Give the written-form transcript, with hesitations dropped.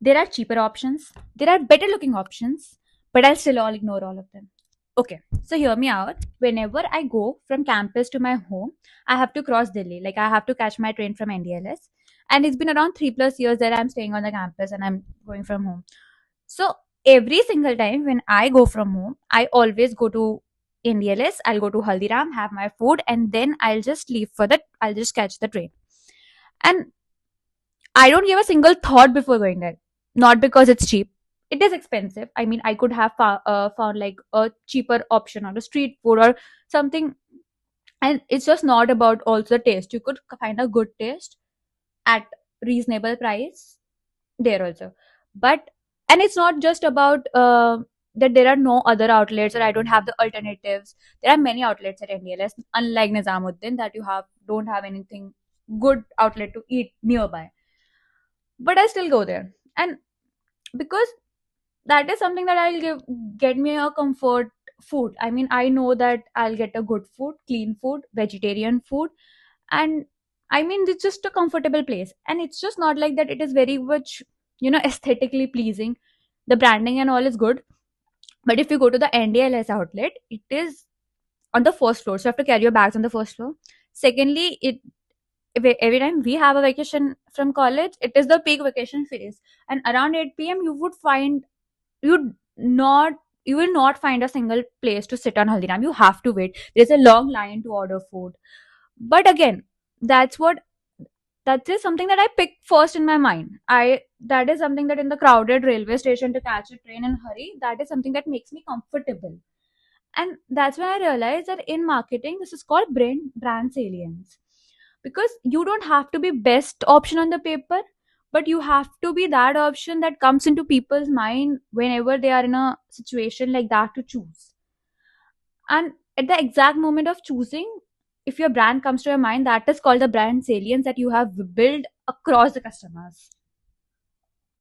There are cheaper options, there are better looking options, but I'll still all ignore all of them. Okay, so hear me out. Whenever I go from campus to my home, I have to cross Delhi. Like I have to catch my train from NDLS. And it's been around 3 plus years that I'm staying on the campus and I'm going from home. So every single time when I go from home, I always go to NDLS, I'll go to Haldiram, have my food, and then I'll just catch the train. And I don't give a single thought before going there. Not because it's cheap. It is expensive. I mean, I could have found like a cheaper option on a street food or something. And it's just not about also the taste. You could find a good taste at reasonable price there also. But and it's not just about that there are no other outlets or I don't have the alternatives. There are many outlets at NDLS, unlike Nizamuddin, that you have don't have anything good outlet to eat nearby, but I still go there. And because that is something that I'll get me a comfort food. I mean, I know that I'll get a good food, clean food, vegetarian food. And I mean, it's just a comfortable place, and it's just not like that it is very much, aesthetically pleasing. The branding and all is good, but if you go to the NDLS outlet, it is on the first floor, so you have to carry your bags on the first floor. Secondly, every time we have a vacation from college, it is the peak vacation phase, and around 8 p.m. you not you will not find a single place to sit on Haldiram. You have to wait. There's a long line to order food. But again, that's what that is something that I pick first in my mind. I That is something that in the crowded railway station to catch a train and hurry, that is something that makes me comfortable. And that's when I realized that in marketing, this is called brand salience. Because you don't have to be best option on the paper, but you have to be that option that comes into people's mind whenever they are in a situation like that to choose. And at the exact moment of choosing, if your brand comes to your mind, that is called the brand salience that you have built across the customers.